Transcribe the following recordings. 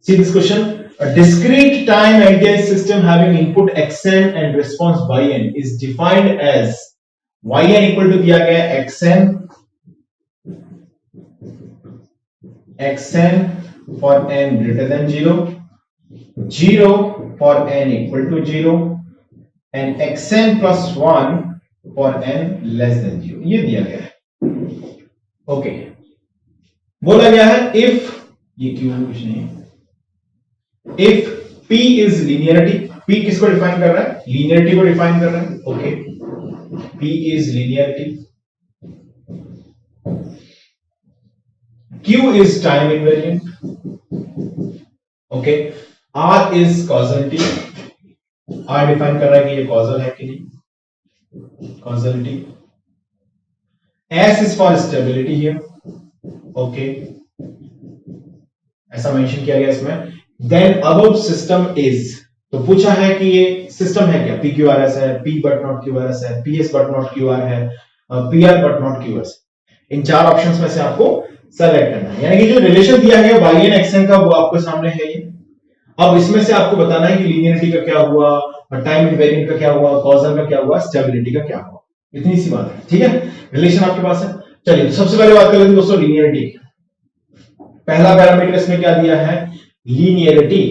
See this question. A discrete time LTI system having input xn and response yn is defined as yn equal to दिया गया xn for n greater than 0, 0 for n equal to 0 and xn plus 1 for n less than 0. ये दिया गया है. Okay, बोला गया है if, ये क्यों कुछ नहीं, if p is linearity, p किसको डिफाइन कर रहा है? लीनियरिटी को डिफाइन कर रहा है. Okay, p is linearity, q is time invariant, okay, r is causality, r define कर रहा है कि ये कॉजल है कि नहीं, causality, s is for stability here, okay, ऐसा मेंशन किया गया इसमें. देन अबव सिस्टम इज, तो पूछा है कि ये सिस्टम है क्या? PQRS है, P बट नॉट QRS है, PS बट नॉट QR है, PR बट नॉट QRS. इन चार ऑप्शंस में से आपको सेलेक्ट करना है. यानी कि जो रिलेशन दिया गया yn xn का वो आपके सामने है ये. अब इसमें से आपको बताना है कि लीनियरिटी का क्या हुआ, टाइम इनवेरिएंट का क्या हुआ, कॉजल का क्या हुआ, स्टेबिलिटी का क्या हुआ. इतनी सी बात है. ठीक है, रिलेशन आपके पास है. चलिए सबसे पहले बात कर लेते हैं दोस्तों लीनियरिटी. पहला पैरामीटर इसमें क्या दिया है? लीनियरिटी.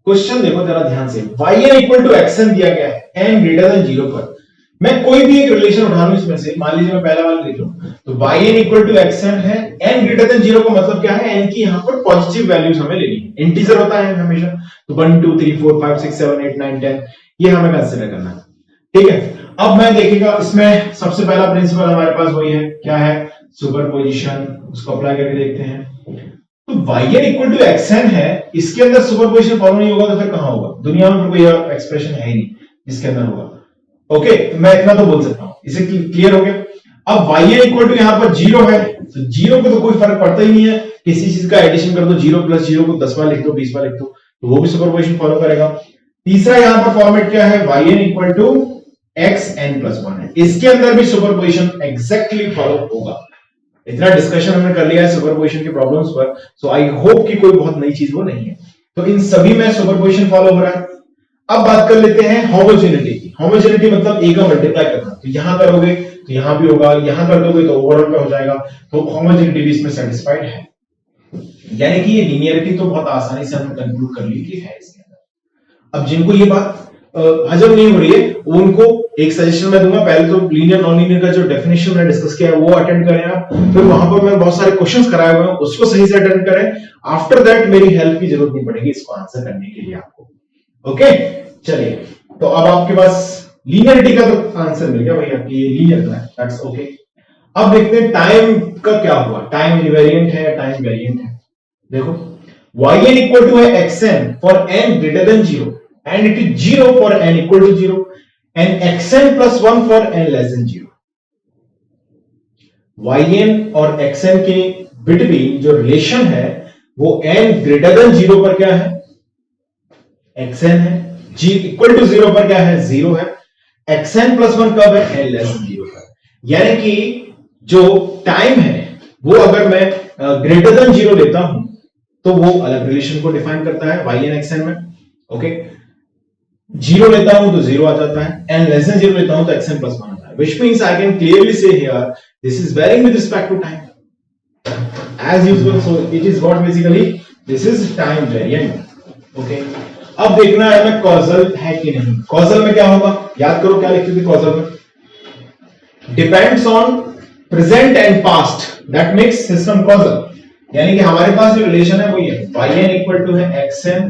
क्वेश्चन देखो जरा ध्यान से, yn इक्वल टू xn दिया गया है n ग्रेटर देन 0 पर. मैं कोई भी एक रिलेशन उठा लूं इसमें से, मान लीजिए मैं पहला वाला लिख लूं, तो yn इक्वल टू xn है, n ग्रेटर देन 0 का मतलब क्या है? n की यहां पर पॉजिटिव वैल्यूज हमें लेनी है. इंटीजर होता है हमेशा, तो 1 2 3 4 5 6 7 8 9 10 ये हमें कंसीडर करना है. ठीक है, अब मैं देखिएगा इसमें सबसे पहला प्रिंसिपल हमारे पास वही है, क्या है? सुपरपोजिशन. उसको अप्लाई करके देखते हैं. तो yn इक्वल टू xn है, इसके अंदर सुपरपोजिशन फॉलो नहीं होगा तो फिर कहां होगा? दुनिया में कोई एक्सप्रेशन है ही नहीं जिसके अंदर होगा. ओके, तो मैं इतना तो बोल सकता हूं. इसे क्लियर हो गया? अब yn इक्वल टू यहां पर 0 है, तो 0 को तो कोई फर्क पड़ता ही नहीं है. किसी चीज का एडिशन कर दो, 0 प्लस 0 को 10 बार लिख दो, 20 बार लिख दो, तो वो भी सुपरपोजिशन फॉलो करेगा. तीसरा यहां पर फॉर्मेट क्या है? yn equal to xn plus 1 है, इसके अंदर भी सुपरपोजिशन एग्जैक्टली फॉलो होगा. इतना डिस्कशन हमने कर लिया है सुपरपोजिशन के प्रॉब्लम्स पर, सो आई होप कि कोई बहुत नई चीज वो नहीं है. तो इन सभी में सुपरपोजिशन फॉलो हो रहा है. अब बात कर लेते हैं होमोजेनिटी की. होमोजेनिटी मतलब ए का मल्टीप्लाई करना. तो यहां करोगे तो यहां भी होगा, यहां कर दोगे तो ओवरऑल पे हो जाएगा. तो होमोजेनिटी भी इसमें सेटिस्फाइड है. यानी कि ये लीनियरिटी तो बहुत आसानी से हमने कंक्लूड कर ली कि है इसके अंदर. अब जिनको ये बात हजम नहीं हो रही है उनको एक सजेशन मैं दूंगा, पहले तो लीनियर नॉन लीनियर का जो डेफिनेशन मैंने डिस्कस किया है वो अटेंड करें आप. फिर वहां पर मैं बहुत सारे क्वेश्चंस कराए हुए हैं, उसको सही से अटेंड करें. आफ्टर दैट मेरी हेल्प की जरूरत नहीं पड़ेगी इसको आंसर करने के लिए आपको. ओके, चलिए, तो अब आपके पास लीनियरिटी का तो आंसर मिल गया भाई, आपकी ये लीनियर है, दैट्स ओके. अब देखते हैं टाइम का क्या हुआ. टाइम इनवेरिएंट है, टाइम वेरिएंट है. देखो yn इक्वल टू है xn for n greater than 0 and it is 0 for n equal to 0 and xn plus 1 for n less than 0. yn और xn के बिटवीन जो रिलेशन है वो n ग्रेटर देन 0 पर क्या है? xn है. g इक्वल टू 0 पर क्या है? 0 है. xn प्लस 1 कब है? n लेस देन 0 पर. यानी कि जो टाइम है वो अगर मैं ग्रेटर देन 0 लेता हूं तो वो अलग रिलेशन को डिफाइन करता है yn xn में. ओके, 0 लेता हूं तो 0 आ जाता है, n less than 0 लेता हूं तो xn plus 1 आता है, which means I can clearly say here this is varying with respect to time as usual. So it is what basically this is time variant. Okay, अब देखना है मैं causal है कि नहीं. कॉजल में क्या होगा? याद करो क्या लिखते थे कॉजल में? Depends on present and past, that makes system causal. यानी कि हमारे पास जो रिलेशन है वो ये yn इक्वल टू है xn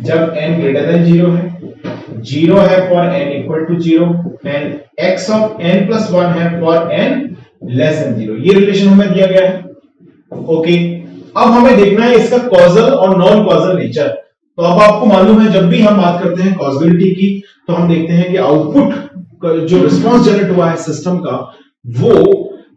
जब n ग्रेटर देन 0 है, 0 है for n equal to 0 and x of n plus 1 है फॉर n लेस देन 0. ये रिलेशन हमें दिया गया है. ओके, अब हमें देखना है इसका कॉजल और नॉन कॉजल नेचर. तो अब आपको मालूम है जब भी हम बात करते हैं कॉजबिलिटी की तो हम देखते हैं कि आउटपुट जो रिस्पांस जनरेट हुआ है सिस्टम का वो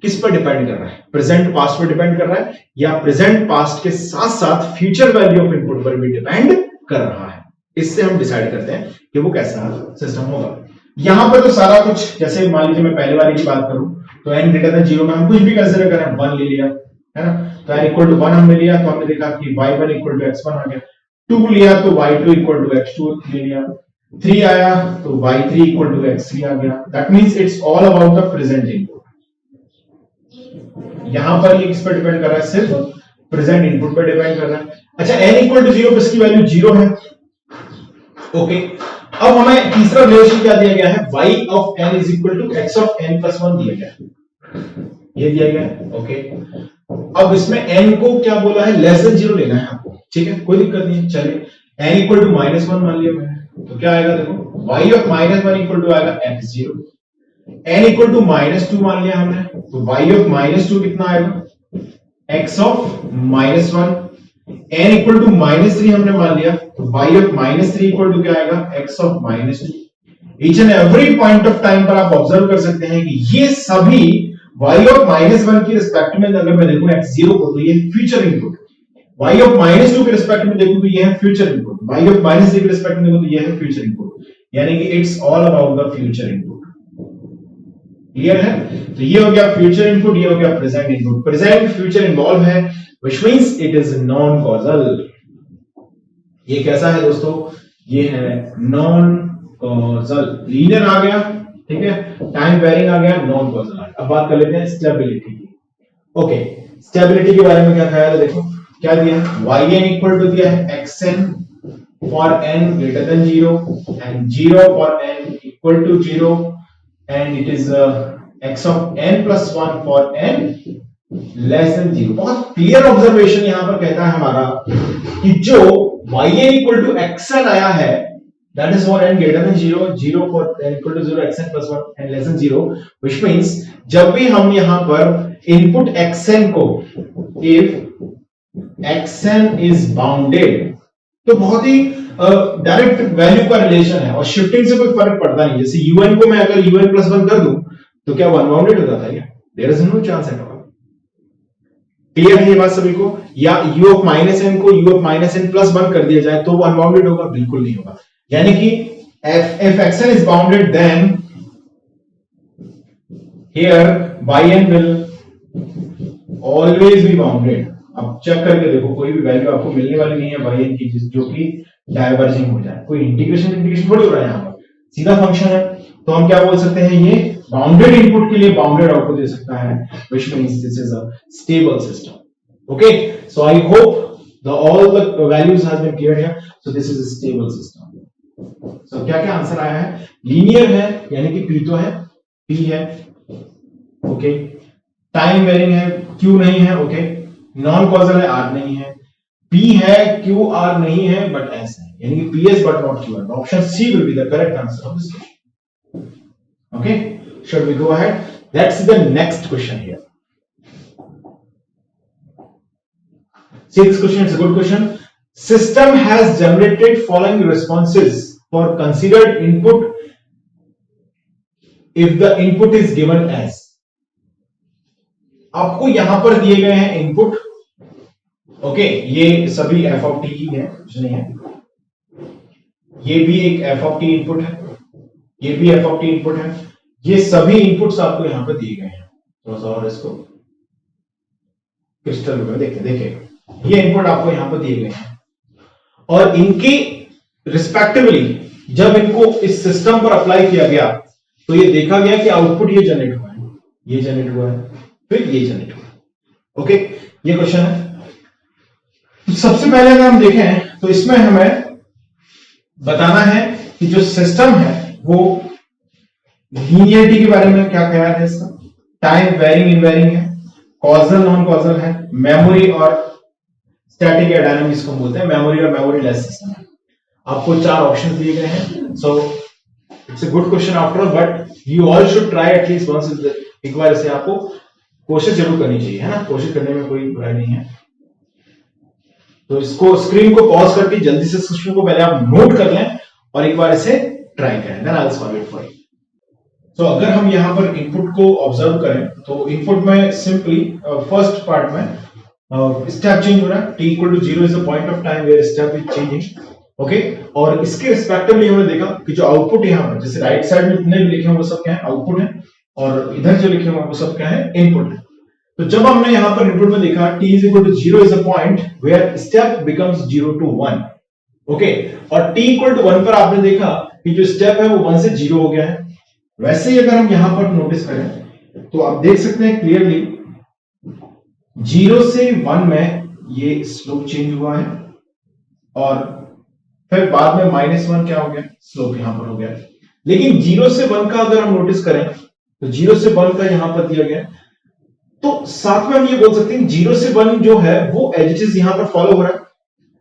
किस पर डिपेंड कर रहा है? प्रेजेंट पास्ट पर डिपेंड कर रहा है या प्रेजेंट पास्ट के साथ साथ फ्यूचर वैल्यू ऑफ इनपुट पर भी डिपेंड कर रहा है? इससे हम डिसाइड करते हैं कि वो कैसा सिस्टम होगा. यहां पर तो सारा कुछ, जैसे मान लीजिए मैं पहले वाले की बात करूं तो n ग्रेटर देन 0 में हम कुछ भी कंसीडर करें, 1 ले लिया, है ना। तो n इक्वल टू 1 हमने लिया तो हमने देखा कि y1 इक्वल टू x1 आ गया, 2 लिया तो y2 इक्वल टू x2 ले लिया, 3 आया तो y3 इक्वल टू x3 आ गया। That means it's all about the present input. यहां पर ये किस पर डिपेंड कर रहा है, सिर्फ प्रेजेंट इनपुट पर डिपेंड कर रहा है। अच्छा n इक्वल टू 0 पर इसकी वैल्यू 0 है। ओके, अब हमें तीसरा रिलेशन क्या दिया गया है, y of n is equal to x of n plus 1 दिया गया है, ये दिया गया है। ओके, अब इसमें n को क्या बोला है, लेस देन 0 लेना है आपको, ठीक है, कोई दिक्कत नहीं है। चलिए n इक्वल टू -1 मान लिया मैंने, तो क्या आएगा देखो, y ऑफ -1 इक्वल टू आएगा x0। n इक्वल टू -2 मान लिया हमने, तो y ऑफ -2 कितना आएगा, x of -1। n equal to -3 हमने मान लिया, तो y ऑफ -3 इक्वल टू क्या आएगा, x of -2। Each and every point of time पर आप ऑब्जर्व कर सकते हैं कि ये सभी y ऑफ -1 की रिस्पेक्ट में अगर मैं देखूं x0 को, तो ये फ्यूचर इनपुट, y ऑफ -2 के रिस्पेक्ट में देखूं तो ये है फ्यूचर इनपुट, y ऑफ -3 के रिस्पेक्ट में देखूं तो ये है फ्यूचर इनपुट, यानी कि it's all about the future input. Clear है? तो ये हो गया फ्यूचर इनपुट, ये हो गया present input. Present future involve है, which means it is non causal. ये कैसा है दोस्तों, ये है नॉन कॉजल। लीनियर आ गया, ठीक है, टाइम वेरिंग आ गया, नॉन कॉजल आ गया। अब बात कर लेते हैं स्टेबिलिटी की। ओके, स्टेबिलिटी के बारे में क्या ख्याल है, देखो क्या दिया है, yn इक्वल टू दिया है xn for n greater than 0 and 0 for n equal to 0 and it is x of n plus 1 for n less than 0। बहुत क्लियर ऑब्जर्वेशन यहां पर कहता है हमारा कि जो yn equal to xn आया है, that is for n greater than 0, 0 for n equal to 0, xn plus 1 and less than 0, which means जब भी हम यहां पर इनपुट xn को, if xn is bounded, तो बहुत ही डायरेक्ट वैल्यू का रिलेशन है और शिफ्टिंग से कोई फर्क पड़ता नहीं। जैसे un को मैं अगर un प्लस 1 कर दूं तो क्या वन बाउंडेड हो जाता है क्या, there is no chance at all. Clear है ये बात सभी को? या u ऑफ -n को u ऑफ -n प्लस 1 कर दिया जाए तो वन बाउंडेड होगा, बिल्कुल नहीं होगा। यानी कि if xn is bounded then here yn will always be bounded। अब चेक करके देखो, कोई भी वैल्यू आपको मिलने वाली नहीं है yn की जो कि डाइवर्जिंग हो जाए। कोई इंटीग्रेशन थोड़ी हो रहा है, यहाँ पर सीधा फंक्शन है। तो हम क्या बोल सकते हैं, ये बाउंडेड इनपुट के लिए बाउंडेड आउटपुट दे सकता है, which means this is a stable system। Okay, so I hope all the values has been cleared here। So this is a stable system। So क्या क्या आंसर आया है, लीनियर है यानी कि p तो है, p है, ओके, टाइम वेरिंग है, q नहीं है, ओके, नॉन कॉजल है, r नहीं है, p है, q r नहीं है, बट s है, यानी कि ps but not qr। Option c will be the correct answer of this question। okay, should we go ahead? Let's see the next question here। see this question, it's a good question। system has generated following responses for considered input if the input is given as। आपको यहां पर दिए गए हैं input, okay, ये सभी f of t ही है, कुछ नहीं है। ये भी एक f ऑफ t इनपुट है, ये भी f ऑफ t इनपुट है। ये सभी इनपुट्स आपको यहां पर दिए गए हैं। थोड़ा सा और इसको क्रिस्टल में देखिए, ये इनपुट आपको यहां पर दिए गए हैं और इनकी रिस्पेक्टिवली जब इनको इस सिस्टम पर अप्लाई किया गया तो ये देखा गया कि आउटपुट ये जनरेट हुआ है, ये जनरेट हुआ है, फिर ये जनरेट हुआ है। ओके, ये क्वेश्चन है। तो सबसे पहले अगर हम देखें तो इसमें हमें बताना है कि जो सिस्टम है वो लीनियरिटी के बारे में क्या ख्याल है इसका, टाइम वेरिंग इनवेरिंग है, कॉजल नॉन कॉजल है, मेमोरी और स्टैटिक या डायनामिक इसको बोलते हैं, मेमोरी और मेमोरी लेस सिस्टम है। आपको 4 ऑप्शंस दिए गए हैं। So it's a good question after all, but you all should try at least once. एक बार इसे आपको कोशिश जरूर करनी चाहिए, है ना, कोशिश करने में कोई बुराई नहीं है। तो इसको स्क्रीन को पॉज करके जल्दी से क्वेश्चन को पहले आप नोट कर लें और एक बार इसे ट्राई करें, then I will solve it for you. तो अगर हम यहां पर इनपुट को ऑब्जर्व करें तो इनपुट में सिंपली फर्स्ट पार्ट में स्टेप चेंज हो रहा है, t equal to 0 is the point of time where step is changing, okay. और इसके रिस्पेक्टिवली हमने देखा कि जो आउटपुट यहां पर, जैसे राइट साइड में जितने भी लिखे हैं वो सब क्या है, आउटपुट है, और इधर जो लिखे हैं वो सब क्या है, इनपुट है। तो जब हमने यहां पर इनपुट में देखा t is equal to 0 is a point where step becomes 0 to 1, okay, और t equal to 1 पर आपने देखा कि जो स्टेप है वो 1 से 0 हो गया है। वैसे ही अगर हम यहां पर नोटिस करें तो आप देख सकते हैं क्लियरली 0 से 1 में ये स्लोप चेंज हुआ है और फिर बाद में -1 क्या हो गया, स्लोप यहां पर हो गया। लेकिन 0 से 1 का अगर हम नोटिस करें तो 0 से 1 का यहां पर दिया गया, तो साथ में हम ये बोल सकते हैं 0 से 1 जो है वो एजेस यहां पर फॉलो हो रहा है,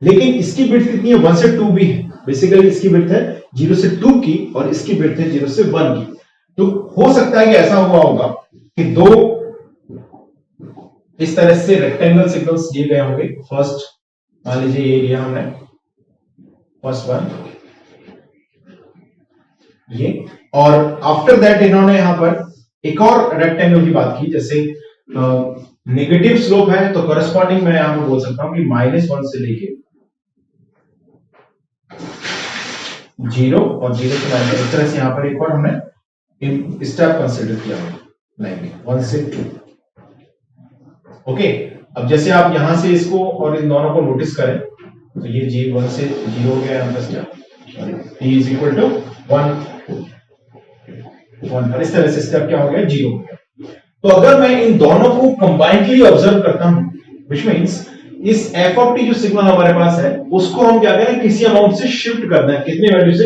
लेकिन इसकी विड्थ कितनी है, 1 से 2 भी है। बेसिकली इसकी विड्थ है 0 से 2 की और इसकी विड्थ है 0 से 1 की। तो हो सकता है कि ऐसा हुआ होगा कि दो इस तरह से रेक्टेंगल सिग्नल्स दिए गए होंगे। फर्स्ट मान लीजिए ये लिया हमने, फर्स्ट वन ये, और आफ्टर दैट इन्होंने यहां पर एक और रेक्टेंगल की बात की, जैसे नेगेटिव स्लोप है तो करस्पॉन्डिंग मैं यहां पर बोल सकता हूं कि -1 से लेके 0 और 0 से -, इस तरह से यहां पर एक और हमने स्टेप कंसीडर किया है, लाइक 1 से 2, ओके। अब जैसे आप यहां से इसको और इन दोनों को नोटिस करें तो ये जी 1 से 0 हो गया यहां पर step, t is equal to 1 और इस तरह से स्टेप क्या हो गया, 0 हो गया। तो अगर मैं इन दोनों को कंबाइंडली ऑब्जर्व करता हूं, व्हिच मींस इस f ऑफ t जो सिग्नल हमारे पास है उसको हम क्या करें, किसी अमाउंट से शिफ्ट करना है। कितने वैल्यू से,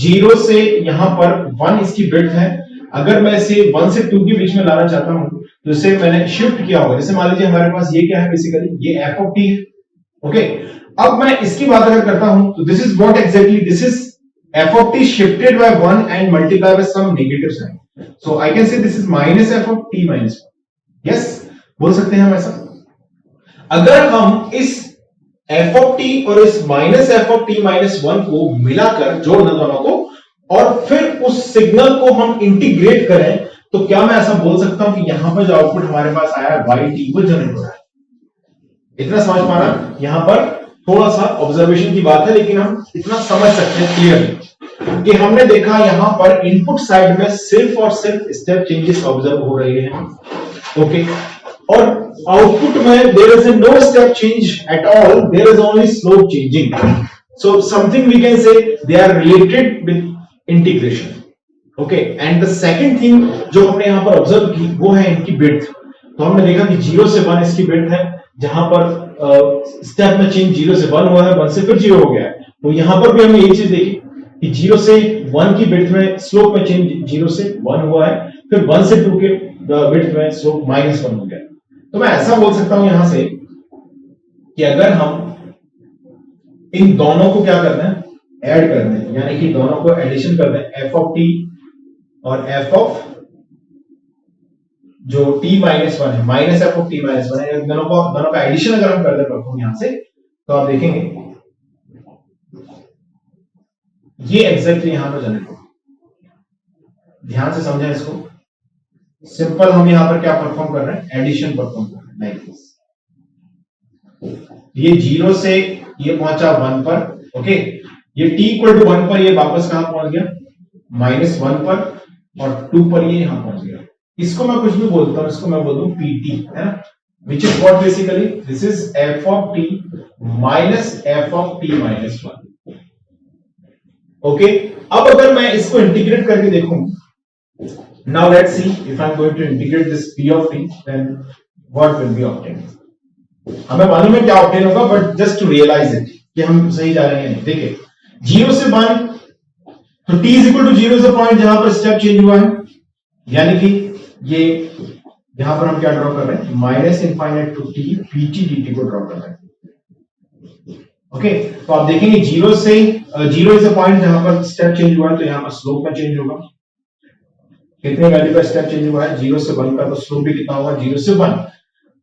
0 से यहां पर 1 इसकी विड्थ है, अगर मैं इसे 1 से 2 के बीच में लाना चाहता हूं तो इसे मैंने शिफ्ट किया होगा। जैसे मान लीजिए हमारे पास ये क्या है, बेसिकली ये f ऑफ t है, ओके। अब मैं इसकी बात अगर करता हूं तो this is what exactly, this is f of t shifted by 1 and multiplied by some negative sign. So I can say this is minus f of t minus 1. Yes, बोल सकते हैं हम ऐसा। अगर हम इस f of t और इस minus f of t minus 1 को मिलाकर जोड़ना दोनों को और फिर उस सिग्नल को हम इंटीग्रेट करें तो क्या मैं ऐसा बोल सकता हूं कि यहां पर जो आउटपुट हमारे पास आया है yt वो जनरेट हो रहा है। इतना समझ पा रहा, यहां पर थोड़ा सा ऑब्जर्वेशन की बात है लेकिन हम इतना समझ सकते हैं क्लियरली कि हमने देखा यहां पर इनपुट साइड में सिर्फ और सिर्फ स्टेप चेंजेस ऑब्जर्व हो रहे हैं, ओके, और आउटपुट में there is no step change at all, there is only slope changing. So something we can say they are related with integration, okay. And the second thing जो हमने यहां पर observe की वो है इनकी विड्थ। तो हमने देखा कि 0 से 1 इसकी विड्थ है, जहां पर स्टेप में चेंज 0 से 1 हुआ है, 1 से फिर 0 हो गया है। तो यहां पर भी हमने ये चीज देखी कि 0 से 1 की विड्थ में स्लोप में चेंज 0 से 1 हुआ है, फिर 1 से 2 के विड्थ में स्लोप -1 हो गया। तो मैं ऐसा बोल सकता हूं यहां से कि अगर हम इन दोनों को क्या करना है, ऐड कर दें, यानी कि दोनों को एडिशन कर दें, f ऑफ t और f ऑफ जो t -1 है, माइनस f ऑफ t -1 है, दोनों का एडिशन अगर हम कर दें परफॉर्म यहां से, तो आप देखेंगे ये एग्जैक्टली यहां पर जनरेट होगा। ध्यान से समझें इसको, सिंपल हम यहां पर क्या परफॉर्म कर रहे हैं, एडिशन परफॉर्म कर रहे हैं, लाइक दिस। ये 0 से ये पहुंचा 1 पर, ओके, ये t इक्वल टू 1 पर ये वापस कहां पहुंच गया, -1 पर, और 2 पर ये यहां पहुंच गया। इसको मैं कुछ भी बोलता हूं, इसको मैं बोल दूं pt, है ना, which is what basically this is f of t minus f of t minus 1, okay. अब अगर मैं इसको इंटीग्रेट करके देखूं, now let's see if I'm going to integrate this p of t, then what will be obtained। हमें मालूम है क्या ऑब्टेन होगा, but just to realize it कि हम सही जा रहे हैं नहीं। देखिए 0 से 1, तो t is equal to 0 is a point जहां पर स्टेप चेंज हुआ है, यानी कि ये यहां पर हम क्या ड्रॉ कर रहे हैं, minus infinite to t pt dt को ड्रॉ कर रहे हैं, ओके। तो आप देखेंगे 0 से 0 इज अ पॉइंट जहां पर स्टेप चेंज हुआ है, तो यहां पर स्लोप में चेंज होगा। कितने वैल्यू पर स्टेप चेंज हुआ है, 0 से 1 का, तो स्लोप भी कितना होगा, 0 से 1।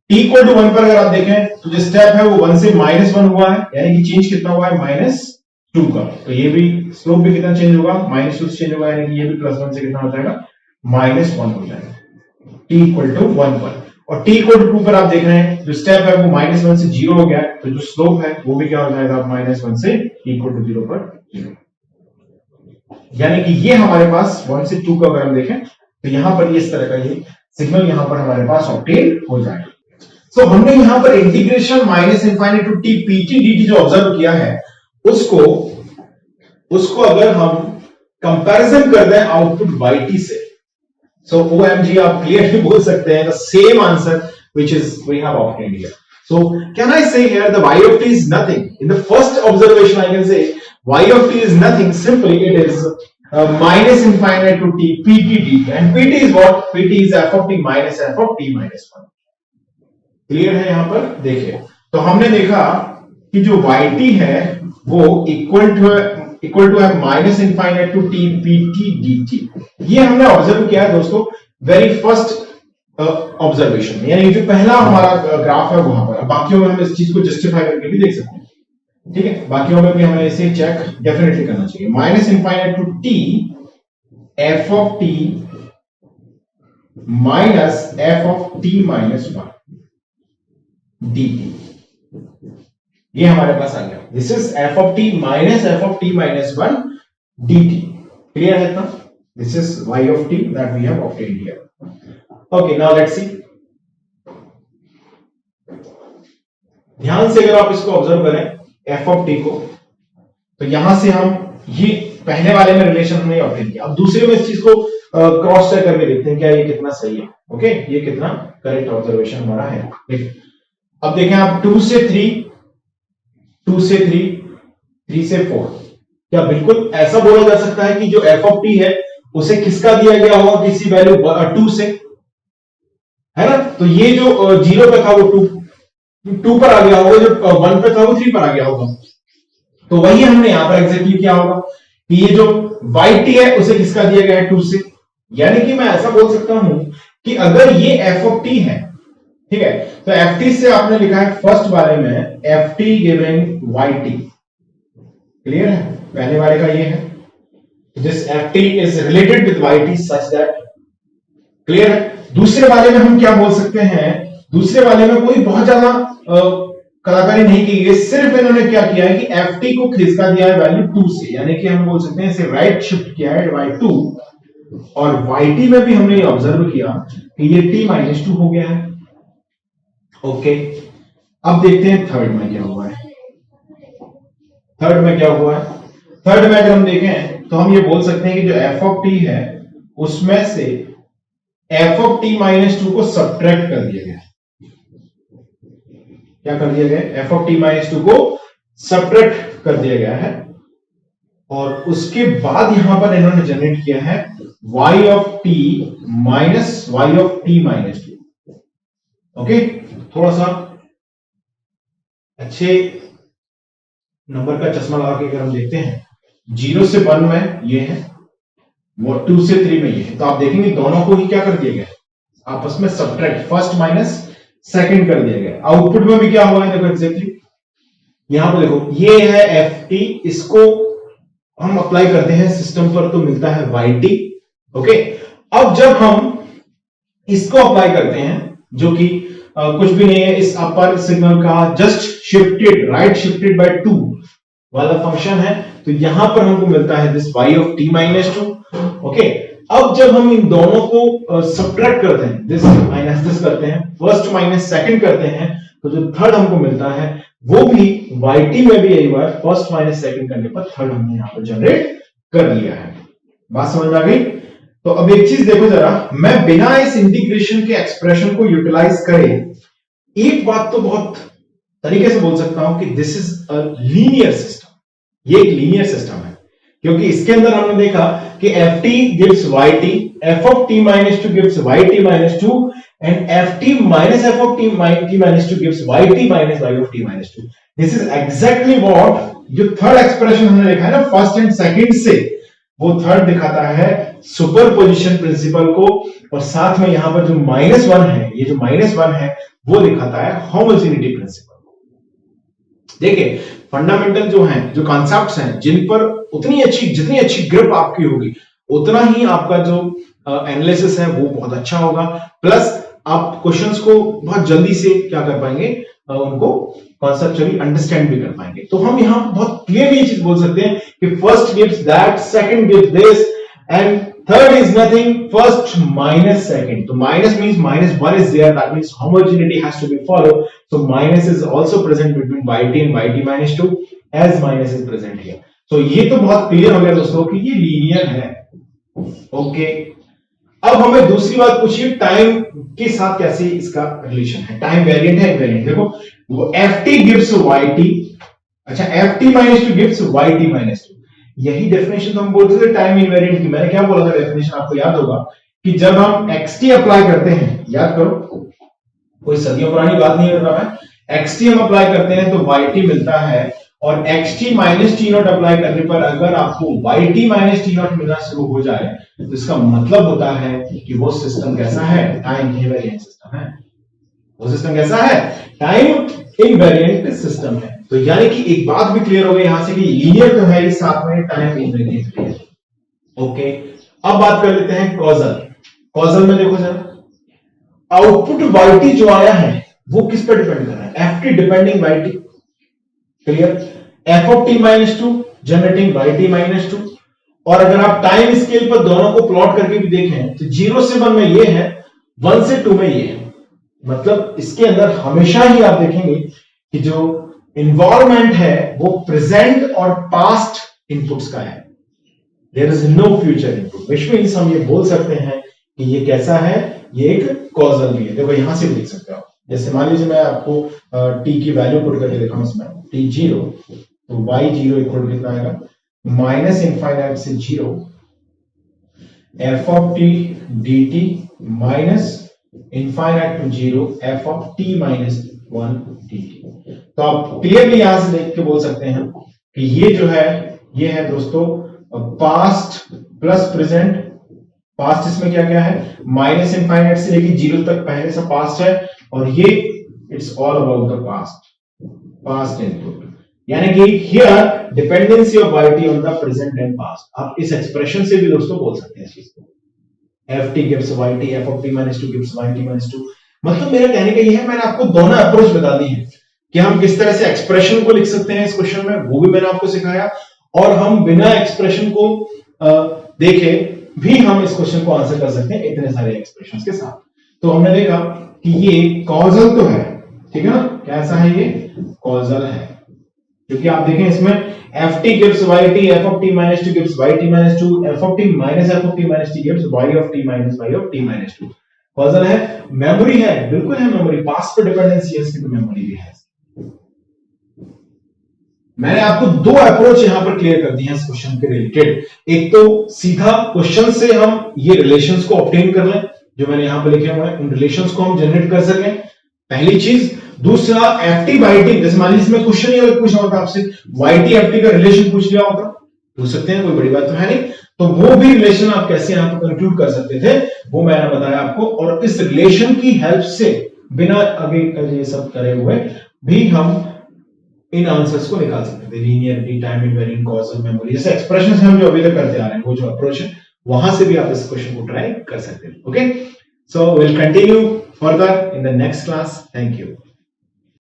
t इक्वल टू 1 पर अगर आप देखें तो जो स्टेप है वो 1 से -1 हुआ है, यानी कि चेंज कितना हुआ है, -2 का। तो ये भी स्लोप भी कितना चेंज होगा, -2 से चेंज होगा, यानी कि ये भी +1 से कितना हो जाएगा, -1 हो जाएगा t इक्वल टू 1 पर। और t इक्वल टू 2 पर आप देख रहे हैं जो स्टेप है वो -1 से 0 हो गया है, तो जो स्लोप है वो भी क्या हो जाएगा, -1 से t इक्वल टू 0 पर 0। यानी कि ये हमारे पास 1 से 2 का अगर हम देखें तो यहां पर ये इस तरह का ये सिग्नल यहां पर हमारे पास ऑब्टेन हो जाएगा। सो हमने यहां पर integration minus infinite to T PT DT जो ऑब्जर्व किया है उसको अगर हम कंपैरिजन कर दें आउटपुट yt से, सो OMG आप क्लियरली बोल सकते हैं the same answer which is we have obtained here. So can I say here the y of t is nothing? In the first observation I can say y of t is nothing, simply it is minus infinite to t pt dt, and pt is what? Pt is f of t minus f of t minus 1। Clear है यहां पर? देखिए तो हमने देखा कि जो yt है वो इक्वल टू है minus infinite to T pt dt। ये हमने ऑब्जर्व किया है दोस्तों वेरी फर्स्ट ऑब्जर्वेशन में, यानी जो पहला हमारा ग्राफ है वहां पर। बाकियों में हम इस चीज को जस्टिफाई करके भी देख सकते हैं, ठीक है, बाकियों में भी हमें इसे चेक डेफिनेटली करना चाहिए। Minus infinite to T F of T minus F of T minus 1 dt, ये हमारे पास आ गया। This is F of T minus F of T minus 1 dt। Clear है इतना? This is y of t that we have obtained here। Okay, now let's see। ध्यान से अगर आप इसको ऑब्जर्व करें f of t को, तो यहां से हम ये पहले वाले में रिलेशन हमने ऑब्टेन किया। अब दूसरे में इस चीज को क्रॉस चेक करके देखते हैं क्या ये कितना सही है। ओके, ये कितना करेक्ट ऑब्जर्वेशन हमारा है। अब देखें आप 2 से 3, 2 से 3, 3 से 4, क्या बिल्कुल ऐसा बोला जा सकता है कि जो f of t है उसे किसका दिया गया होगा? किसी वैल्यू 2 से, है ना? तो ये जो 0 पे था वो 2 पर आ गया होगा, जो 1 पे था वो 3 पर आ गया होगा। तो वही हमने यहां पर एग्जैक्टली किया होगा कि ये जो yt है उसे किसका दिया गया है? 2 से। यानी कि मैं ऐसा बोल सकता हूं कि अगर ये f of t है, ठीक है, तो ft से आपने लिखा है फर्स्ट वाले में ft गिविंग yt। क्लियर है? पहले वाले का ये है, this ft is related with yt such that. Clear है? दूसरे वाले में हम क्या बोल सकते हैं? दूसरे वाले में कोई बहुत ज्यादा कलाकारी नहीं की गई, सिर्फ इन्होंने क्या किया है कि ft को खिसका दिया है वैल्यू 2 से, यानी कि हम बोल सकते हैं इसे राइट शिफ्ट किया है बाय 2। और yt में भी हमने ये ऑब्जर्व किया कि ये t - 2 हो गया है। ओके, अब देखते हैं थर्ड में क्या हुआ है। थर्ड में क्या हुआ है? थर्ड में अगर हम देखें तो हम ये बोल सकते हैं कि जो f of t है उसमें से f of t - 2 को सब्ट्रैक्ट कर दिया गया। क्या कर दिया गया? f of t - 2 को सब्ट्रैक्ट कर दिया गया है। और उसके बाद यहां पर इन्होंने जनरेट किया है y of t minus y of t - 2। Okay, थोड़ा सा अच्छे नंबर का चश्मा लगा के अगर हम देखते हैं, 0 से 1 में ये है, 2 से 3 में ये है, तो आप देखेंगे दोनों को ही क्या कर दिया गया? आपस में सब्ट्रैक्ट, फर्स्ट माइनस सेकंड कर दिया गया। आउटपुट में भी क्या हुआ है? देखो एग्जैक्टली यहां पर देखो, ये है ft, इसको हम अप्लाई करते हैं सिस्टम पर तो मिलता है yt। ओके, अब जब हम इसको अप्लाई करते हैं जो कि कुछ भी नहीं है, इस अपर सिग्नल का just shifted, right shifted by 2 वाला फंक्शन है, तो यहां पर हमको मिलता है this y of t - 2। Okay, अब जब हम इन दोनों को सब्ट्रैक्ट करते हैं, दिस माइनस दिस करते हैं, फर्स्ट माइनस सेकंड करते हैं, तो जो थर्ड हमको मिलता है वो भी yt में भी यही हुआ है, फर्स्ट माइनस सेकंड करने पर थर्ड हमने यहां पर जनरेट कर लिया है। बात समझ में आ गई? तो अब एक चीज देखो जरा, मैं बिना इस इंटीग्रेशन के एक्सप्रेशन को यूटिलाइज करे एक बात तो बहुत तरीके से बोल सकता हूं कि this is a linear system. ये एक लीनियर सिस्टम है, क्योंकि इसके अंदर हमने देखा कि ft gives yt, f of t - 2 gives yt - 2, and ft minus f of t - 2 gives yt minus y of t - 2। This is exactly what जो थर्ड एक्सप्रेशन हमने देखा है ना फर्स्ट एंड सेकंड से, वो थर्ड दिखाता है सुपरपोजिशन प्रिंसिपल को, और साथ में यहां पर जो -1 है, ये जो -1 है वो दिखाता है होमोजेनिटी प्रिंसिपल। देखिए फंडामेंटल जो हैं, जो कॉन्सेप्ट्स हैं, जिन पर उतनी अच्छी, जितनी अच्छी ग्रिप आपकी होगी उतना ही आपका जो एनालिसिस है वो बहुत अच्छा होगा, प्लस आप क्वेश्चंस को बहुत जल्दी से क्या कर पाएंगे, उनको कॉन्सेप्चुअली अंडरस्टैंड भी कर पाएंगे। तो हम यहां बहुत क्लियरली ये चीज बोल सकते हैं कि first gives that, second gives this, and Third is nothing. First minus second. So minus means minus 1 is there. That means homogeneity has to be followed. So minus is also present between yt and yt minus 2 as minus is present here. So ये तो बहुत clear हो गया दोस्तों कि ये linear है. Okay. अब हमें दूसरी बात पूछिए टाइम के साथ कैसे इसका रिलेशन है. टाइम वेरिएंट है इनवेरिएंट. देखो वो ft gives yt. अच्छा ft minus 2 gives yt minus 2. यही डेफिनेशन तो हम बोलते थे टाइम इनवेरिएंट की. मैंने क्या बोला था डेफिनेशन आपको याद होगा कि जब हम xt अप्लाई करते हैं, याद करो कोई सदियों पुरानी बात नहीं कर रहा मैं, xt हम अप्लाई करते हैं तो yt मिलता है और xt minus T not apply करने पर अगर आपको yt माइनस टी नॉट मिलना शुरू हो जाए तो इसका मतलब होता है कि वो सिस्टम कैसा है, टाइम इनवेरिएंट सिस्टम है. वो सिस्टम कैसा है, टाइम इनवेरिएंट सिस्टम है. तो यानी कि एक बात भी क्लियर हो गई यहां से कि लीनियर तो है, इस साथ में टाइम इनवेरिएंट है. ओके. अब बात कर लेते हैं कॉजल. कॉजल में देखो जरा, आउटपुट yt जो आया है वो किस पर डिपेंड कर रहा है, ft depending yt. Clear. f of t minus 2 generating yt minus 2. और अगर आप टाइम स्केल पर दोनों को प्लॉट करके भी देखें तो 0 से 1 में ये है, 1 से 2 में ये है. मतलब इसके अंदर हमेशा ही आप देखेंगे कि जो इन्वॉल्वमेंट है वो प्रेजेंट और पास्ट इनपुट्स का है. There is no future input. Which means हम ये बोल सकते हैं कि ये कैसा है, ये एक कॉजल भी है. देखो यहां से भी देख सकते हो. जैसे मान लीजिए मैं आपको t की वैल्यू पुट करके दिखाऊं इसमें, t0 तो y0 इक्वल कितना आएगा, माइनस इनफाइनाइट से 0 f of t dt minus infinite to 0 f of t minus 1 dt. तो आप क्लियरली यहां से देख के बोल सकते हैं कि ये जो है ये है दोस्तों पास्ट प्लस प्रेजेंट. पास्ट इसमें क्या क्या है, माइनस इनफाइनाइट से लेके 0 तक पहले से पास्ट है और ये it's all about the past input. यानी कि here dependency of yt on the present and past. आप इस एक्सप्रेशन से भी दोस्तों बोल सकते हैं इस चीज को, ft gives yt, f of t minus 2 gives yt minus 2. मतलब मेरा कहने का ये है, मैंने आपको दोनों अप्रोच बता दी है कि हम किस तरह से एक्सप्रेशन को लिख सकते हैं इस क्वेश्चन में, वो भी मैंने आपको सिखाया. और हम बिना एक्सप्रेशन को देखे भी हम इस क्वेश्चन को आंसर कर सकते हैं इतने सारे एक्सप्रेशंस के साथ. तो हमने देखा कि ये कॉजल तो है, ठीक है ना. कैसा है ये, कॉजल है. क्योंकि आप देखें इसमें ft gives yt, f of t minus 2 gives yt minus 2, f of t minus f of t minus t gives y of t minus y of t minus 2. Causal है. मेमोरी है, बिल्कुल है memory. Past पर dependency है इसकी तो memory भी है. मैंने आपको दो अप्रोच यहां पर क्लियर कर दिए हैं इस क्वेश्चन के रिलेटेड. एक तो सीधा क्वेश्चन से हम ये रिलेशंस को ऑब्टेन कर लें, जो मैंने यहां पर लिखे हुए हैं, उन रिलेशंस को हम जनरेट कर सकें, पहली चीज. दूसरा ft by t, जैसे मान लीजिए इसमें क्वेश्चन ही अगर पूछा होता आपसे yt ft का रिलेशन पूछ लिया होता, पूछ सकते हैं, कोई बड़ी बात तो है नहीं. तो वो भी रिलेशन आप कैसे यहां पर कंक्लूड कर सकते थे वो मैंने बताया आपको. और इस रिलेशन की हेल्प से बिना आगे ये सब करे हुए भी हम इन आंसर्स को निकाल सकते थे. Linearity, time invariant, causal, memory, जैसे एक्सप्रेशंस हम जो अभी तक करते आ रहे हैं, वो जो अप्रोच है वहां से भी आप इस क्वेश्चन को ट्राई कर सकते हैं. Okay, so will continue further in the next class. Thank you.